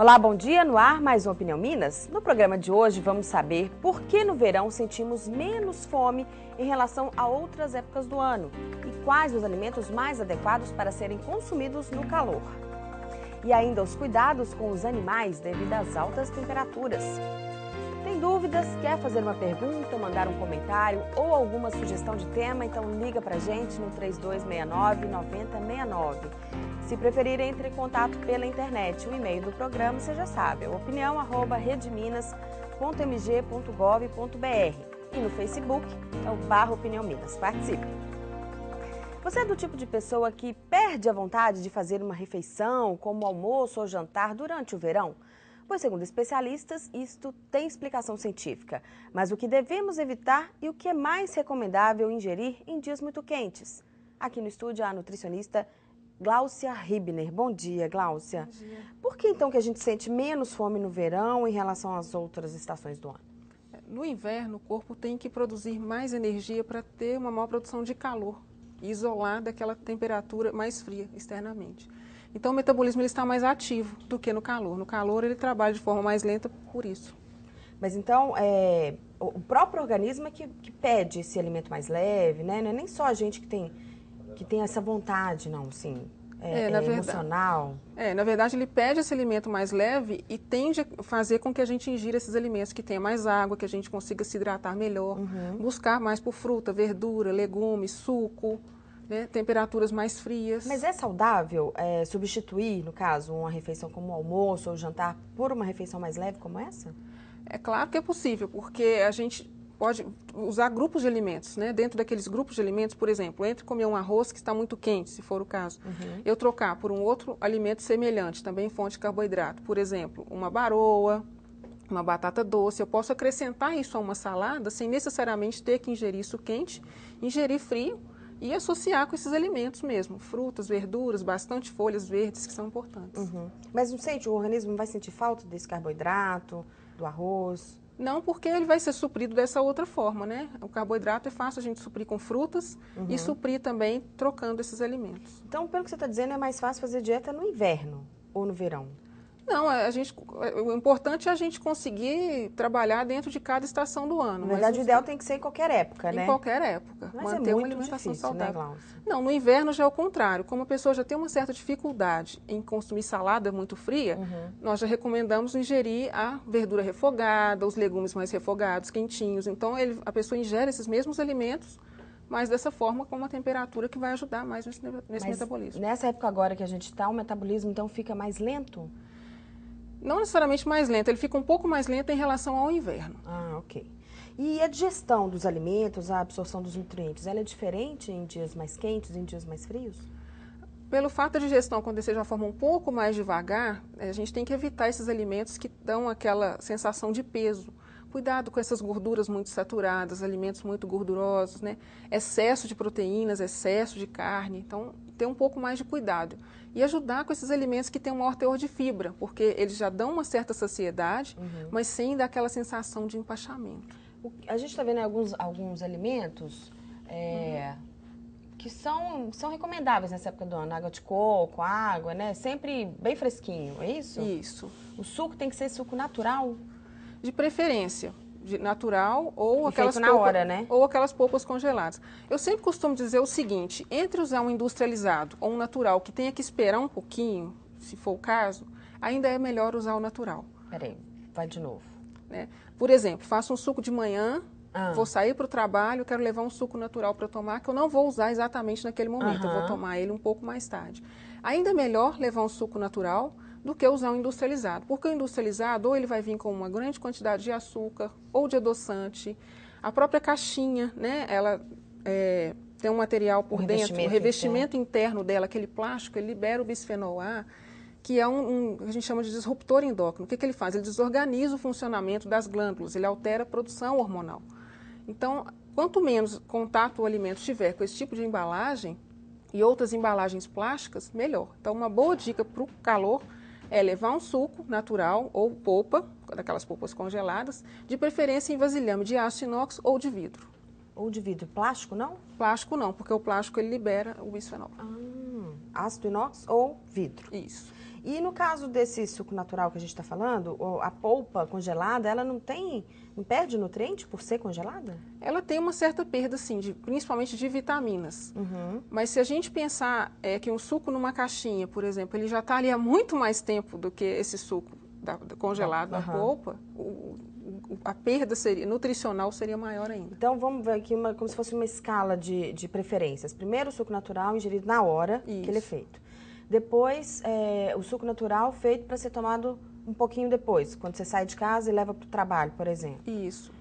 Olá, bom dia, no ar mais uma Opinião Minas. No programa de hoje vamos saber por que no verão sentimos menos fome em relação a outras épocas do ano e quais os alimentos mais adequados para serem consumidos no calor. E ainda os cuidados com os animais devido às altas temperaturas. Tem dúvidas, quer fazer uma pergunta, mandar um comentário ou alguma sugestão de tema? Então liga pra gente no 3269-9069. Se preferir, entre em contato pela internet. O e-mail do programa, você já sabe, é opinião@redeminas.mg.gov.br. E no Facebook é o /Opinião Minas. Participe! Você é do tipo de pessoa que perde a vontade de fazer uma refeição, como almoço ou jantar, durante o verão? Pois, segundo especialistas, isto tem explicação científica. Mas o que devemos evitar e o que é mais recomendável ingerir em dias muito quentes? Aqui no estúdio, a nutricionista Gláucia Ribner. Bom dia, Gláucia. Bom dia. Por que então que a gente sente menos fome no verão em relação às outras estações do ano? No inverno, o corpo tem que produzir mais energia para ter uma maior produção de calor e isolar daquela temperatura mais fria externamente. Então, o metabolismo ele está mais ativo do que no calor. No calor, ele trabalha de forma mais lenta por isso. Mas então, o próprio organismo é que pede esse alimento mais leve, né? Não é nem só a gente que tem essa vontade, não, assim, emocional. Na verdade, ele pede esse alimento mais leve e tende a fazer com que a gente ingira esses alimentos que tenham mais água, que a gente consiga se hidratar melhor, buscar mais por fruta, verdura, legumes, suco, né, temperaturas mais frias. Mas é saudável substituir, no caso, uma refeição como o almoço ou jantar por uma refeição mais leve como essa? É claro que é possível, porque a gente pode usar grupos de alimentos, né? Dentro daqueles grupos de alimentos, por exemplo, entre comer um arroz que está muito quente, se for o caso, eu trocar por um outro alimento semelhante, também fonte de carboidrato, por exemplo, uma baroa, uma batata doce, eu posso acrescentar isso a uma salada sem necessariamente ter que ingerir isso quente, ingerir frio e associar com esses alimentos mesmo, frutas, verduras, bastante folhas verdes que são importantes. Mas não sente, o organismo não vai sentir falta desse carboidrato, do arroz? Não, porque ele vai ser suprido dessa outra forma, né? O carboidrato é fácil a gente suprir com frutas e suprir também trocando esses alimentos. Então, pelo que você está dizendo, é mais fácil fazer dieta no inverno ou no verão? Não, o importante é a gente conseguir trabalhar dentro de cada estação do ano. Na verdade, o ideal tem que ser em qualquer época, né? Em qualquer época. Mas manter é uma muito alimentação difícil, saudável. né, Gláucia? Não, no inverno já é o contrário. Como a pessoa já tem uma certa dificuldade em consumir salada muito fria, nós já recomendamos ingerir a verdura refogada, os legumes mais refogados, quentinhos. Então, a pessoa ingere esses mesmos alimentos, mas dessa forma com uma temperatura que vai ajudar mais nesse metabolismo. Nessa época agora que a gente está, o metabolismo então fica mais lento? Não necessariamente mais lento, ele fica um pouco mais lento em relação ao inverno. Ah, ok. E a digestão dos alimentos, a absorção dos nutrientes, ela é diferente em dias mais quentes, em dias mais frios? Pelo fato da digestão acontecer de uma forma um pouco mais devagar, a gente tem que evitar esses alimentos que dão aquela sensação de peso. Cuidado com essas gorduras muito saturadas, alimentos muito gordurosos, né? Excesso de proteínas, excesso de carne. Então, ter um pouco mais de cuidado. E ajudar com esses alimentos que têm um maior teor de fibra, porque eles já dão uma certa saciedade, mas sem dar aquela sensação de empachamento. A gente está vendo alguns alimentos que são recomendáveis nessa época do ano. Água de coco, água, né? Sempre bem fresquinho, é isso? Isso. O suco tem que ser suco natural? De preferência, natural ou aquelas polpas congeladas. Eu sempre costumo dizer o seguinte, entre usar um industrializado ou um natural que tenha que esperar um pouquinho, se for o caso, ainda é melhor usar o natural. Peraí, vai de novo. Né? Por exemplo, faço um suco de manhã, vou sair para o trabalho, quero levar um suco natural para tomar, que eu não vou usar exatamente naquele momento, eu vou tomar ele um pouco mais tarde. Ainda é melhor levar um suco natural do que usar um industrializado. Porque o industrializado, ou ele vai vir com uma grande quantidade de açúcar ou de adoçante. A própria caixinha, né, ela tem um material por dentro, o revestimento interno dela, aquele plástico, ele libera o bisfenol A, que é a gente chama de disruptor endócrino. O que ele faz? Ele desorganiza o funcionamento das glândulas, ele altera a produção hormonal. Então, quanto menos contato o alimento tiver com esse tipo de embalagem e outras embalagens plásticas, melhor. Então, uma boa dica para o calor é levar um suco natural ou polpa, daquelas polpas congeladas, de preferência em vasilhame de aço inox ou de vidro. Ou de vidro. Plástico não? Plástico não, porque o plástico ele libera o bisfenol. Ácido inox ou vidro. Isso. E no caso desse suco natural que a gente está falando, a polpa congelada, ela não perde nutriente por ser congelada? Ela tem uma certa perda, sim, principalmente de vitaminas. Mas se a gente pensar que um suco numa caixinha, por exemplo, ele já está ali há muito mais tempo do que esse suco congelado na polpa, a perda nutricional seria maior ainda. Então vamos ver aqui como se fosse uma escala de preferências. Primeiro o suco natural ingerido na hora que ele é feito. Depois o suco natural feito para ser tomado um pouquinho depois, quando você sai de casa e leva para o trabalho, por exemplo. Isso.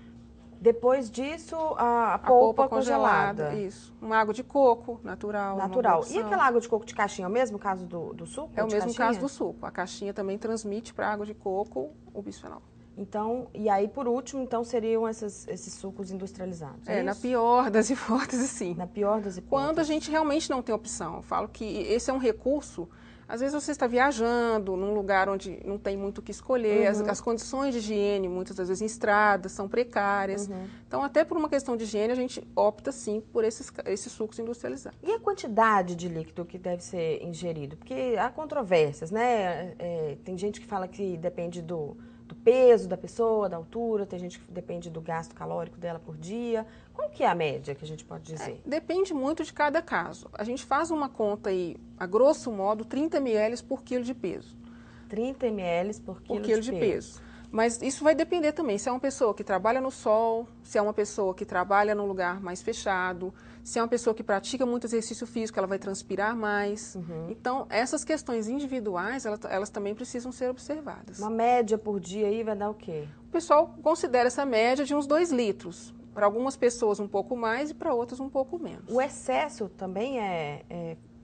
Depois disso, a polpa congelada. Isso. Uma água de coco natural. Natural. E aquela água de coco de caixinha, é o mesmo caso do suco? É o mesmo caso do suco. A caixinha também transmite para a água de coco o bisfenol. Então, e aí por último, então seriam esses sucos industrializados. Na pior das hipóteses, sim. Na pior das hipóteses. Quando a gente realmente não tem opção. Eu falo que esse é um recurso. Às vezes você está viajando num lugar onde não tem muito o que escolher, as condições de higiene, muitas das vezes em estradas, são precárias. Então, até por uma questão de higiene, a gente opta, sim, por esses sucos industrializados. E a quantidade de líquido que deve ser ingerido? Porque há controvérsias, né? Tem gente que fala que depende do peso da pessoa, da altura, tem gente que depende do gasto calórico dela por dia. Qual que é a média que a gente pode dizer? Depende muito de cada caso. A gente faz uma conta aí, a grosso modo, 30 ml por quilo de peso. 30 ml por quilo de peso. Mas isso vai depender também, se é uma pessoa que trabalha no sol, se é uma pessoa que trabalha num lugar mais fechado, se é uma pessoa que pratica muito exercício físico, ela vai transpirar mais. Então, essas questões individuais, elas também precisam ser observadas. Uma média por dia aí vai dar o quê? O pessoal considera essa média de uns 2 litros. Para algumas pessoas um pouco mais e para outras um pouco menos. O excesso também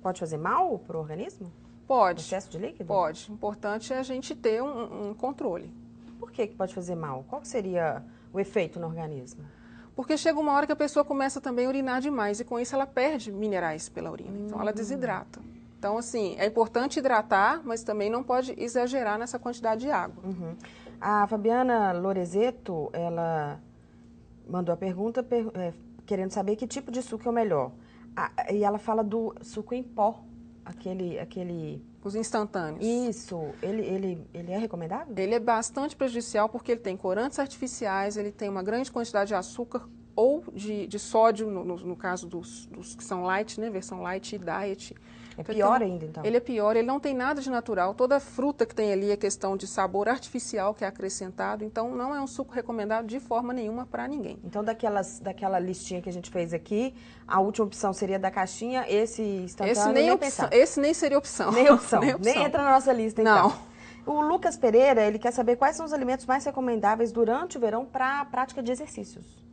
pode fazer mal para o organismo? Pode. O excesso de líquido? Pode. O importante é a gente ter um controle. Por que pode fazer mal? Qual que seria o efeito no organismo? Porque chega uma hora que a pessoa começa também a urinar demais e com isso ela perde minerais pela urina. Então ela desidrata. Então, assim, é importante hidratar, mas também não pode exagerar nessa quantidade de água. A Fabiana Lorezetto, ela mandou a pergunta querendo saber que tipo de suco é o melhor. E ela fala do suco em pó, aquele... Os instantâneos. Isso. Ele é recomendável? Ele é bastante prejudicial porque ele tem corantes artificiais, ele tem uma grande quantidade de açúcar ou de sódio, no caso dos que são light, né? Versão light e diet. É pior ainda, então? Ele é pior, ele não tem nada de natural. Toda fruta que tem ali é questão de sabor artificial que é acrescentado. Então, não é um suco recomendado de forma nenhuma para ninguém. Então, daquela listinha que a gente fez aqui, a última opção seria da caixinha, esse instantâneo esse nem seria opção. Nem opção. Nem entra na nossa lista, então. Não. O Lucas Pereira, ele quer saber quais são os alimentos mais recomendáveis durante o verão para a prática de exercícios.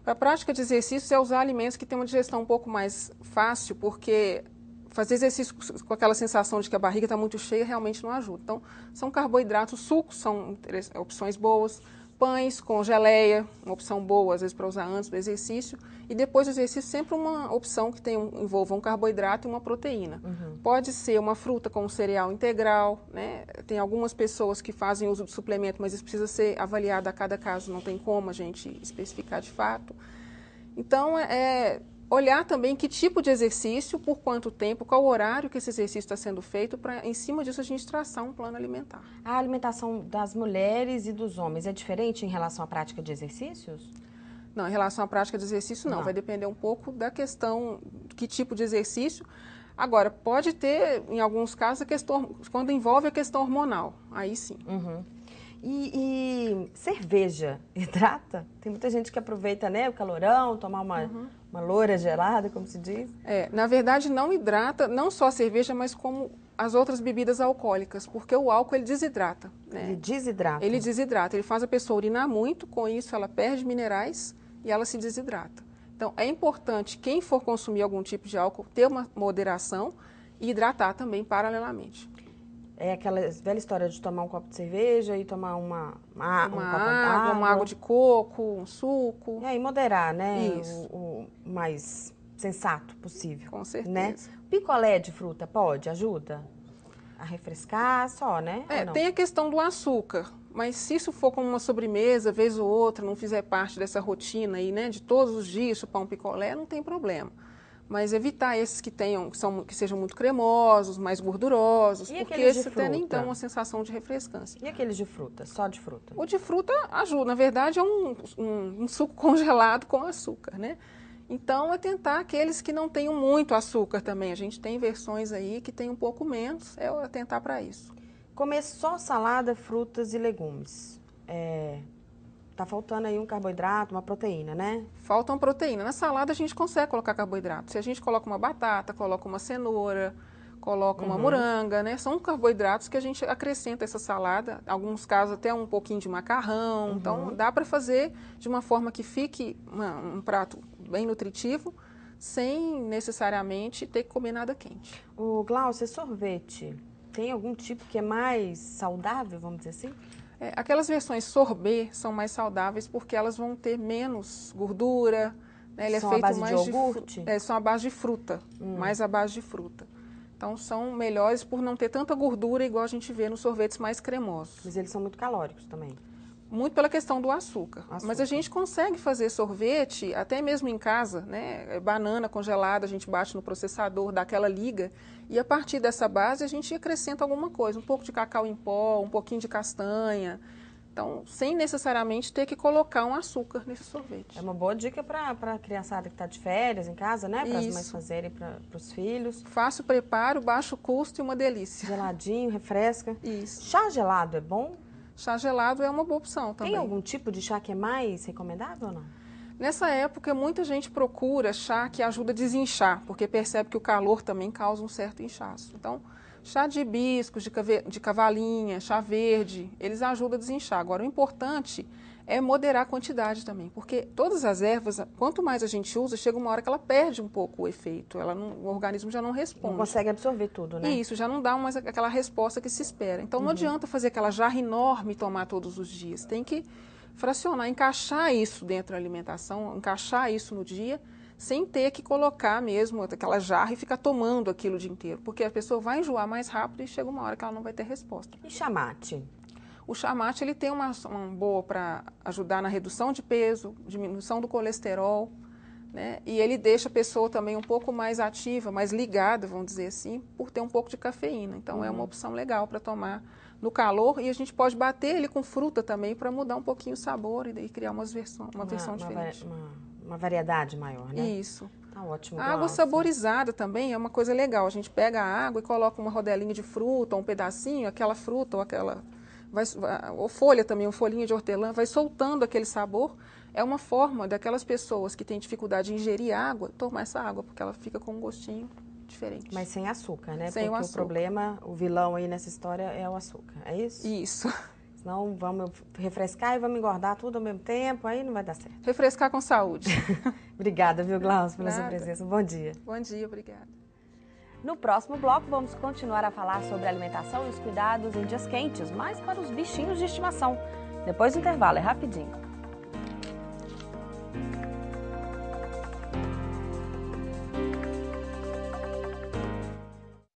Para a prática de exercícios é usar alimentos que têm uma digestão um pouco mais fácil, porque fazer exercício com aquela sensação de que a barriga está muito cheia realmente não ajuda. Então, são carboidratos, sucos são opções boas, pães com geleia, uma opção boa, às vezes para usar antes do exercício, e depois do exercício sempre uma opção que envolva um carboidrato e uma proteína. Pode ser uma fruta com um cereal integral, né? Tem algumas pessoas que fazem uso de suplemento, mas isso precisa ser avaliado a cada caso, não tem como a gente especificar de fato. Então, olhar também que tipo de exercício, por quanto tempo, qual horário que esse exercício está sendo feito, para em cima disso a gente traçar um plano alimentar. A alimentação das mulheres e dos homens é diferente em relação à prática de exercícios? Não, em relação à prática de exercício não. Vai depender um pouco da questão, que tipo de exercício. Agora, pode ter, em alguns casos, a questão, quando envolve a questão hormonal, aí sim. E cerveja hidrata? Tem muita gente que aproveita, né, o calorão, tomar uma loura gelada, como se diz. Na verdade, não hidrata, não só a cerveja, mas como as outras bebidas alcoólicas, porque o álcool ele desidrata. Né? Ele desidrata? Ele desidrata, ele faz a pessoa urinar muito, com isso ela perde minerais e ela se desidrata. Então, é importante, quem for consumir algum tipo de álcool, ter uma moderação e hidratar também paralelamente. É aquela velha história de tomar um copo de cerveja e tomar uma água de coco, um suco. E moderar, né? Isso. O mais sensato possível. Com certeza. Né? Picolé de fruta pode? Ajuda? A refrescar só, né? Tem a questão do açúcar. Mas se isso for como uma sobremesa, vez ou outra, não fizer parte dessa rotina aí, né? De todos os dias chupar um picolé, não tem problema. mas evitar esses que sejam muito cremosos, mais gordurosos, e porque esses até nem dão uma sensação de refrescância. E aqueles de fruta, só de fruta? O de fruta ajuda, na verdade é um suco congelado com açúcar, né? Então, é tentar aqueles que não tenham muito açúcar também. A gente tem versões aí que tem um pouco menos, é atentar para isso. Comer só salada, frutas e legumes. Tá faltando aí um carboidrato, uma proteína, né? Falta uma proteína. Na salada a gente consegue colocar carboidrato. Se a gente coloca uma batata, coloca uma cenoura, coloca uma moranga, né? São carboidratos que a gente acrescenta essa salada. Em alguns casos até um pouquinho de macarrão. Então, dá para fazer de uma forma que fique um prato bem nutritivo, sem necessariamente ter que comer nada quente. O Glaucia, sorvete, tem algum tipo que é mais saudável, vamos dizer assim? Aquelas versões sorbet são mais saudáveis porque elas vão ter menos gordura. Né? Ele são é feito à base mais de iogurte? São à base de fruta, mais à base de fruta. Então, são melhores por não ter tanta gordura igual a gente vê nos sorvetes mais cremosos. Mas eles são muito calóricos também. Muito pela questão do açúcar. Mas a gente consegue fazer sorvete até mesmo em casa, né? Banana congelada, a gente bate no processador, dá aquela liga, e a partir dessa base a gente acrescenta alguma coisa, um pouco de cacau em pó, um pouquinho de castanha. Então, sem necessariamente ter que colocar um açúcar nesse sorvete. É uma boa dica para a criançada que está de férias em casa, né? Para as mães fazerem para os filhos. Fácil preparo, baixo custo e uma delícia. Geladinho, refresca. Isso. Chá gelado é bom? Chá gelado é uma boa opção também. Tem algum tipo de chá que é mais recomendável ou não? Nessa época, muita gente procura chá que ajuda a desinchar, porque percebe que o calor também causa um certo inchaço. Então, chá de hibiscos, de cavalinha, chá verde, eles ajudam a desinchar. Agora, o importante é moderar a quantidade também, porque todas as ervas, quanto mais a gente usa, chega uma hora que ela perde um pouco o efeito, o organismo já não responde. Não consegue absorver tudo, né? Isso, já não dá mais aquela resposta que se espera. Então, não adianta fazer aquela jarra enorme e tomar todos os dias. Tem que fracionar, encaixar isso dentro da alimentação, encaixar isso no dia, sem ter que colocar mesmo aquela jarra e ficar tomando aquilo o dia inteiro, porque a pessoa vai enjoar mais rápido e chega uma hora que ela não vai ter resposta. E chamate? O chamate ele tem uma boa para ajudar na redução de peso, diminuição do colesterol, né? E ele deixa a pessoa também um pouco mais ativa, mais ligada, vamos dizer assim, por ter um pouco de cafeína. Então, é uma opção legal para tomar no calor, e a gente pode bater ele com fruta também para mudar um pouquinho o sabor e criar uma versão diferente. Uma variedade maior, né? Isso. Tá ótimo. A água saborizada também é uma coisa legal. A gente pega a água e coloca uma rodelinha de fruta, ou um pedacinho, aquela fruta ou aquela... ou folha também, uma folhinha de hortelã, vai soltando aquele sabor. É uma forma daquelas pessoas que têm dificuldade de ingerir água, tomar essa água, porque ela fica com um gostinho diferente. Mas sem açúcar, né? Sem porque o açúcar. O problema, o vilão aí nessa história é o açúcar, é isso? Isso. Senão vamos refrescar e vamos engordar tudo ao mesmo tempo, aí não vai dar certo. Refrescar com saúde. Obrigada, viu, Glaucia, pela sua Nada. presença. Bom dia. Bom dia, obrigada. No próximo bloco, vamos continuar a falar sobre a alimentação e os cuidados em dias quentes, mas para os bichinhos de estimação. Depois do intervalo, é rapidinho.